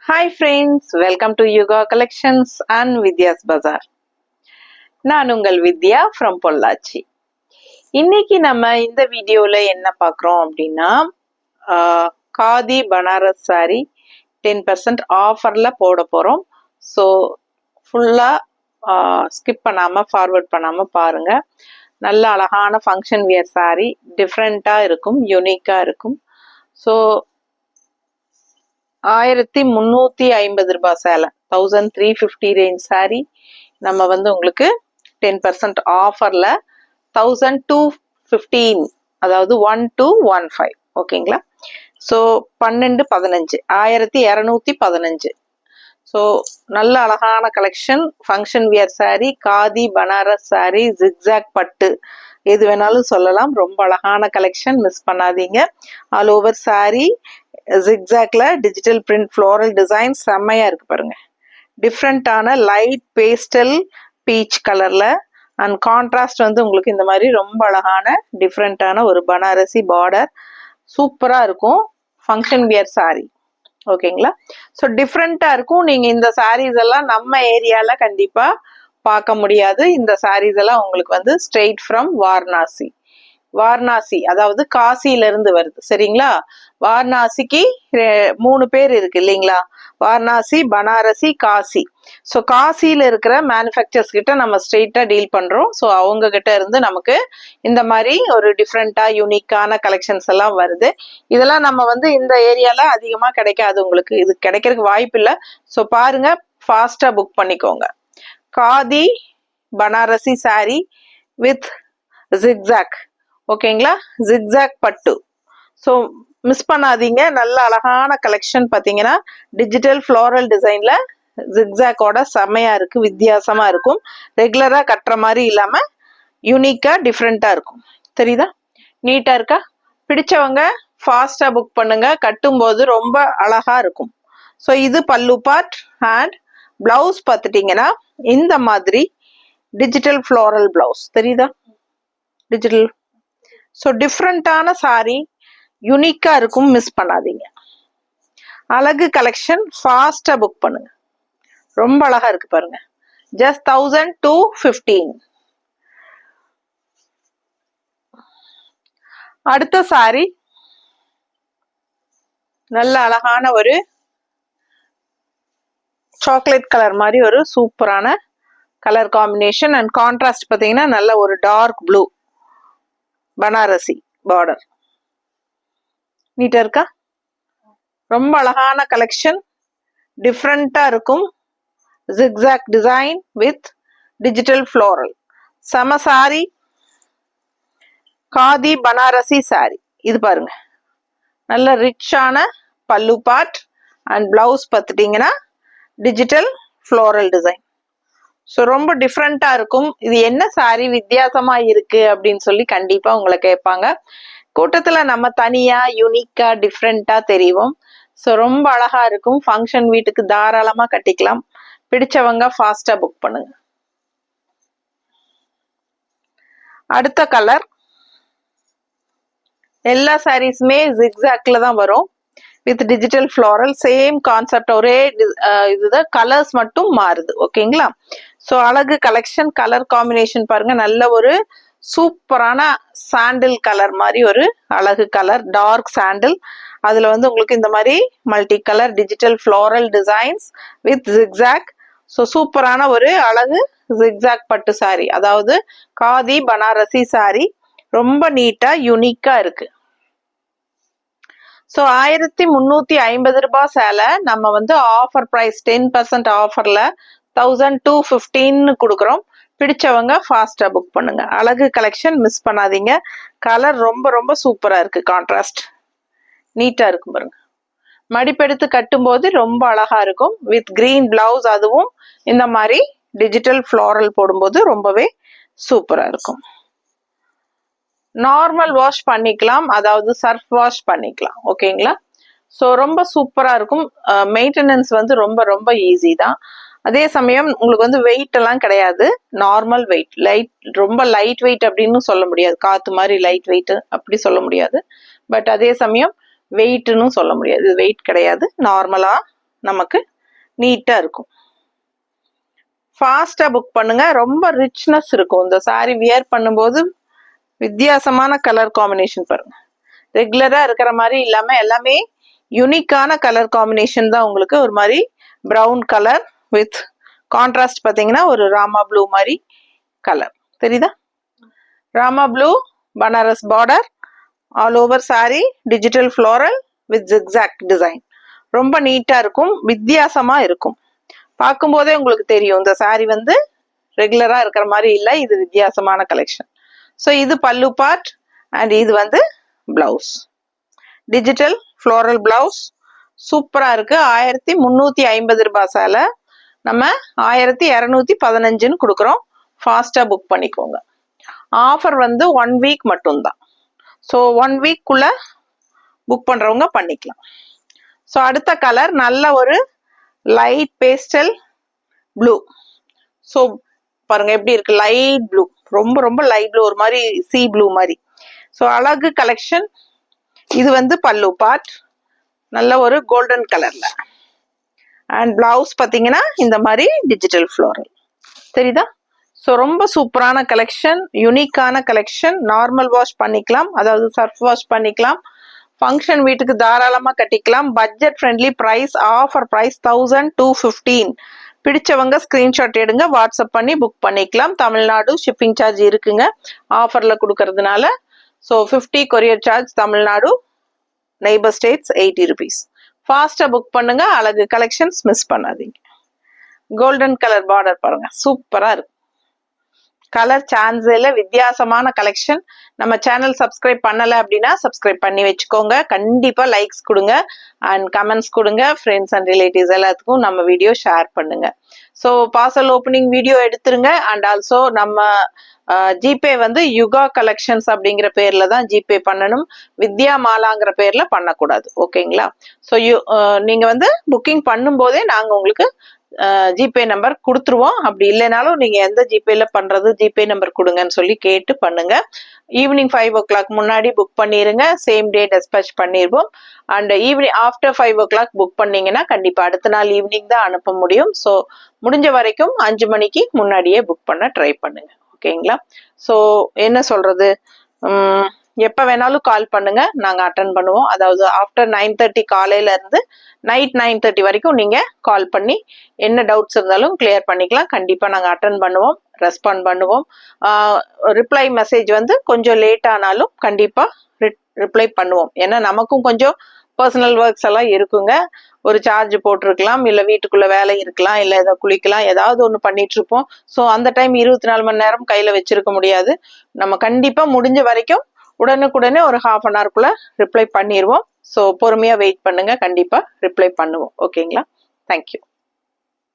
Hi friends, welcome to Yoga Collections and Vidya's Bazaar. நான் உங்கள் வித்யா from Pollachi. இன்னைக்கு நம்ம இந்த வீடியோல என்ன பார்க்குறோம் அப்படின்னா காதி பனாரஸ் சாரி 10% ஆஃபர்ல போட போறோம். ஸோ ஃபுல்லாக ஸ்கிப் பண்ணாமல் ஃபார்வர்ட் பண்ணாமல் பாருங்க. நல்ல அழகான ஃபங்க்ஷன் வியர் சாரி, டிஃப்ரெண்ட்டாக இருக்கும், யூனிக்காக இருக்கும். ஸோ 1350 ரூபாய் சேலை, 1350 ரேஞ்ச் சாரி நம்ம உங்களுக்கு 10% ஆஃபர்ல 1215, அதாவது 1215, ஓகேங்களா? ஸோ 12-15, 1215. ஸோ நல்ல அழகான collection, function wear sari, khadi Banaras sari, ஜிக்ஸாக் பட்டு, எது வேணாலும் சொல்லலாம். ரொம்ப அழகான கலெக்ஷன், மிஸ் பண்ணாதீங்க. ஆல் ஓவர் சாரி ஜிக்ஸாக்ல டிஜிட்டல் பிரிண்ட் ஃப்ளோரல் டிசைன் செம்மையா இருக்கு பாருங்க. டிஃப்ரெண்டான லைட் பேஸ்டல் பீச் கலர்ல அண்ட் கான்ட்ராஸ்ட் உங்களுக்கு இந்த மாதிரி ரொம்ப அழகான டிஃப்ரெண்டான ஒரு பனாரசி பார்டர் சூப்பரா இருக்கும். ஃபங்க்ஷன் வியர் சாரி, ஓகேங்களா? ஸோ டிஃப்ரெண்டா இருக்கும். நீங்க இந்த சாரீஸ் எல்லாம் நம்ம ஏரியால கண்டிப்பா பார்க்க முடியாது. இந்த சாரீஸ் எல்லாம் உங்களுக்கு ஸ்ட்ரெயிட் ஃப்ரம் வாரணாசி. வாரணாசி அதாவது காசியில இருந்து வருது, சரிங்களா? வாரணாசிக்கு 3 பேர் இருக்கு இல்லைங்களா? வாரணாசி, பனாரசி, காசி. ஸோ காசியில இருக்கிற மேனுஃபேக்சர்ஸ் கிட்ட நம்ம ஸ்ட்ரெயிட்டா டீல் பண்றோம். ஸோ அவங்க கிட்ட இருந்து நமக்கு இந்த மாதிரி ஒரு டிஃப்ரெண்டா யூனிக்கான கலெக்ஷன்ஸ் எல்லாம் வருது. இதெல்லாம் நம்ம இந்த ஏரியால அதிகமா கிடைக்காது, உங்களுக்கு இது கிடைக்கிறதுக்கு வாய்ப்பு இல்லை. ஸோ பாருங்க, ஃபாஸ்டா புக் பண்ணிக்கோங்க. Khadi Banarasi sorry with zigzag, ஓகேங்களா? ஜிக்ஸாக் பட்டு. ஸோ மிஸ் பண்ணாதீங்க. நல்ல அழகான கலெக்ஷன். பார்த்தீங்கன்னா டிஜிட்டல் ஃப்ளோரல் டிசைன்ல ஜிக்ஸாக்கோட செம்மையா இருக்கு, வித்தியாசமா இருக்கும். ரெகுலரா கட்டுற மாதிரி இல்லாம யூனிக்கா டிஃப்ரெண்டா இருக்கும். தெரியுதா? நீட்டா இருக்கா? பிடிச்சவங்க ஃபாஸ்டா புக் பண்ணுங்க. கட்டும்போது ரொம்ப அழகா இருக்கும். ஸோ இது பல்லு பார்ட் அண்ட் பிளவுஸ் பார்த்துட்டீங்கன்னா இந்த மாதிரி டிஜிட்டல் ஃப்ளோரல் பிளவுஸ், தெரியுதா? டிஜிட்டல். ஸோ டிஃப்ரெண்டான சாரி, யூனிக்கா இருக்கும், மிஸ் பண்ணாதீங்க. அழகு கலெக்ஷன், ஃபாஸ்டா புக் பண்ணுங்க. ரொம்ப அழகா இருக்கு பாருங்க. ஜஸ்ட் 1215. அடுத்த சாரி நல்ல அழகான ஒரு சாக்லேட் கலர் மாதிரி ஒரு சூப்பரான கலர் காம்பினேஷன் அண்ட் கான்ட்ராஸ்ட். பார்த்தீங்கன்னா நல்ல ஒரு டார்க் ப்ளூ பனாரசி பார்டர். நீட்டா இருக்கா? ரொம்ப அழகான கலெக்ஷன், டிஃப்ரெண்டா இருக்கும். Zigzag design with digital floral. சம சாரி, காதி பனாரசி சாரி. இது பாருங்க, நல்ல ரிச்சான பல்லு பார்ட் அண்ட் பிளவுஸ் பார்த்துட்டீங்கன்னா டிஜிட்டல் ஃப்ளோரல் டிசைன். ஸோ ரொம்ப டிஃப்ரெண்டா இருக்கும். இது என்ன சாரி வித்தியாசமா இருக்கு அப்படின்னு சொல்லி கண்டிப்பா உங்களை கேட்பாங்க. கூட்டத்துல நம்ம தனியா யூனிக்கா டிஃப்ரெண்டா தெரியும். ஸோ ரொம்ப அழகா இருக்கும். ஃபங்க்ஷன் வீட்டுக்கு தாராளமா கட்டிக்கலாம். பிடிச்சவங்க ஃபாஸ்டா புக் பண்ணுங்க. அடுத்த கலர், எல்லா சாரீஸுமே ஜிக்ஸாக்ல தான் வரும் with digital floral. Same concept, ஒரே இதுதான், கலர்ஸ் மட்டும் மாறுது, ஓகேங்களா? ஸோ அழகு கலெக்ஷன். கலர் காம்பினேஷன் பாருங்க, நல்ல ஒரு சூப்பரான சாண்டில் கலர் மாதிரி ஒரு அழகு கலர், டார்க் சாண்டில். அதுல உங்களுக்கு இந்த மாதிரி multi colour digital floral designs with zigzag. So சூப்பரான ஒரு அழகு ஜிக்ஸாக் பட்டு சாரி, அதாவது காதி பனாரசி சாரி. ரொம்ப நீட்டா யூனிக்கா இருக்கு. ஸோ 1350 ரூபாய் சேலை நம்ம ஆஃபர் ப்ரைஸ் 10% ஆஃபர்ல 1215 கொடுக்குறோம். பிடிச்சவங்க ஃபாஸ்டா புக் பண்ணுங்க. அழகு கலெக்ஷன், மிஸ் பண்ணாதீங்க. கலர் ரொம்ப ரொம்ப சூப்பரா இருக்கு, கான்ட்ராஸ்ட் நீட்டா இருக்கும் பாருங்க. மடிப்பெடுத்து கட்டும்போது ரொம்ப அழகா இருக்கும் வித் கிரீன் பிளவுஸ். அதுவும் இந்த மாதிரி டிஜிட்டல் ஃப்ளோரல் போடும்போது ரொம்பவே சூப்பரா இருக்கும். நார்மல் வாஷ் பண்ணிக்கலாம், அதாவது சர்ஃப் வாஷ் பண்ணிக்கலாம், ஓகேங்களா? ஸோ ரொம்ப சூப்பரா இருக்கும். மெயின்டெனன்ஸ் ரொம்ப ரொம்ப ஈஸி தான். அதே சமயம் உங்களுக்கு வெயிட் எல்லாம் கிடையாது. நார்மல் வெயிட், ரொம்ப லைட் வெயிட் அப்படின்னு சொல்ல முடியாது. காத்து மாதிரி லைட் வெயிட் அப்படி சொல்ல முடியாது. பட் அதே சமயம் வெயிட்னு சொல்ல முடியாது. வெயிட் கிடையாது, நார்மலா நமக்கு நீட்டா இருக்கும். ஃபாஸ்டா புக் பண்ணுங்க. ரொம்ப ரிச்னஸ் இருக்கும். இந்த சாரி வியர் பண்ணும்போது வித்தியாசமான கலர் காம்பினேஷன் பாருங்க. ரெகுலரா இருக்கிற மாதிரி இல்லாம எல்லாமே யூனிக்கான கலர் காம்பினேஷன் தான். உங்களுக்கு ஒரு மாதிரி பிரவுன் கலர் வித் கான்ட்ராஸ்ட் பார்த்தீங்கன்னா ஒரு ராமா ப்ளூ மாதிரி கலர் தெரியுதா? Rama blue Banaras border all over sorry digital floral with zigzag design. ரொம்ப நீட்டா இருக்கும், வித்தியாசமா இருக்கும். பார்க்கும்போதே உங்களுக்கு தெரியும் இந்த சாரி வந்து ரெகுலரா இருக்கிற மாதிரி இல்லை, இது வித்தியாசமான கலெக்ஷன். ஸோ இது பல்லு பார்ட் அண்ட் இது வந்து பிளவுஸ். டிஜிட்டல் ஃப்ளோரல் பிளவுஸ் சூப்பரா இருக்கு. 1350 ரூபாய் சேலை நம்ம 1215 கொடுக்குறோம். ஃபாஸ்டா புக் பண்ணிக்கோங்க. ஆஃபர் வந்து 1 வீக் மட்டும்தான். ஸோ 1 வீக்குள்ள புக் பண்றவங்க பண்ணிக்கலாம். ஸோ அடுத்த கலர் நல்ல ஒரு லைட் பேஸ்டல் ப்ளூ. ஸோ பாருங்க எப்படி இருக்கு, லைட் ப்ளூ, ரொம்ப ரொம்ப லைட் ப்ளூ, ஒரு மாதிரி சி ப்ளூ மாதிரி. ஸோ அழகு கலெக்ஷன். இது வந்து பல்லு பார்ட் நல்ல ஒரு கோல்டன் கலர்ல அண்ட் பிளவுஸ் பார்த்தீங்கன்னா இந்த மாதிரி டிஜிட்டல் ஃப்ளோரல் தெரியுதா? ஸோ ரொம்ப சூப்பரான கலெக்ஷன், யூனிக்கான கலெக்ஷன். நார்மல் வாஷ் பண்ணிக்கலாம், அதாவது சர்ஃப் வாஷ் பண்ணிக்கலாம். ஃபங்க்ஷன் வீட்டுக்கு தாராளமாக கட்டிக்கலாம். Budget friendly price. Offer price 1215. பிடிச்சவங்க ஸ்க்ரீன்ஷாட் எடுங்க, வாட்ஸ்அப் பண்ணி புக் பண்ணிக்கலாம். தமிழ்நாடு ஷிப்பிங் சார்ஜ் இருக்குங்க ஆஃபரில் கொடுக்கறதுனால. So 50 courier charge Tamil Nadu, neighbour states 80 rupees. ஃபாஸ்ட்டாக புக் பண்ணுங்க. அழகு கலெக்ஷன்ஸ் மிஸ் பண்ணாதீங்க. கோல்டன் கலர் பார்டர் பாருங்க, சூப்பராக இருக்கு. கலர் சான்ஸில் வித்தியாசமான கலெக்ஷன். நம்ம சேனல் சப்ஸ்கிரைப் பண்ணலை அப்படின்னா சப்ஸ்கிரைப் பண்ணி வச்சுக்கோங்க. கண்டிப்பாக லைக்ஸ் கொடுங்க அண்ட் கமெண்ட்ஸ் கொடுங்க. ஃப்ரெண்ட்ஸ் அண்ட் ரிலேட்டிவ்ஸ் எல்லாத்துக்கும் நம்ம வீடியோ ஷேர் பண்ணுங்க. ஸோ பார்சல் ஓப்பனிங் வீடியோ எடுத்துருங்க. அண்ட் ஆல்சோ நம்ம ஜிபே வந்து யுகா கலெக்ஷன்ஸ் அப்படிங்கிற பேர்ல தான் ஜிபே பண்ணணும், வித்யா மாலாங்கிற பேர்ல பண்ணக்கூடாது. ஓகேங்களா? ஸோ நீங்க வந்து புக்கிங் பண்ணும்போதே நாங்கள் உங்களுக்கு ஜிபே நம்பர் கொடுத்துருவோம். அப்படி இல்லைனாலும் நீங்க எந்த ஜிபேல பண்றது, ஜிபே நம்பர் கொடுங்கன்னு சொல்லி கேட்டு பண்ணுங்க. ஈவினிங் 5 o'clock முன்னாடி புக் பண்ணிருங்க. சேம் டே டெஸ்பேச் பண்ணிடுவோம். And evening after 5 o'clock book பண்ணீங்கன்னா கண்டிப்பா அடுத்த நாள் ஈவினிங் தான் அனுப்ப முடியும். ஸோ முடிஞ்ச வரைக்கும் 5 மணிக்கு முன்னாடியே புக் பண்ண ட்ரை பண்ணுங்க. ஓகேங்களா? ஸோ என்ன சொல்றது, எப்போ வேணாலும் கால் பண்ணுங்க, நாங்கள் அட்டன் பண்ணுவோம். அதாவது ஆஃப்டர் 9:30 காலையில இருந்து நைட் 9:30 வரைக்கும் நீங்க கால் பண்ணி என்ன டவுட்ஸ் இருந்தாலும் கிளியர் பண்ணிக்கலாம். கண்டிப்பா நாங்கள் அட்டன் பண்ணுவோம், ரெஸ்பாண்ட் பண்ணுவோம். ரிப்ளை மெசேஜ் வந்து கொஞ்சம் லேட் ஆனாலும் கண்டிப்பா ரிப்ளை பண்ணுவோம். ஏன்னா நமக்கும் கொஞ்சம் பர்சனல் ஒர்க்ஸ் எல்லாம் இருக்குங்க. ஒரு சார்ஜ் போட்டிருக்கலாம், இல்லை வீட்டுக்குள்ள வேலை இருக்கலாம், இல்லை ஏதோ குளிக்கலாம், ஏதாவது ஒன்று பண்ணிட்டு இருப்போம். ஸோ அந்த டைம் 24 மணி நேரம் கையில் வச்சிருக்க முடியாது. நம்ம கண்டிப்பாக முடிஞ்ச வரைக்கும் உடனுக்குடனே ஒரு ½ an hourக்குள்ள ரிப்ளை பண்ணிடுவோம். ஸோ பொறுமையாக வெயிட் பண்ணுங்க, கண்டிப்பாக ரிப்ளை பண்ணுவோம். ஓகேங்களா? தேங்க்யூ.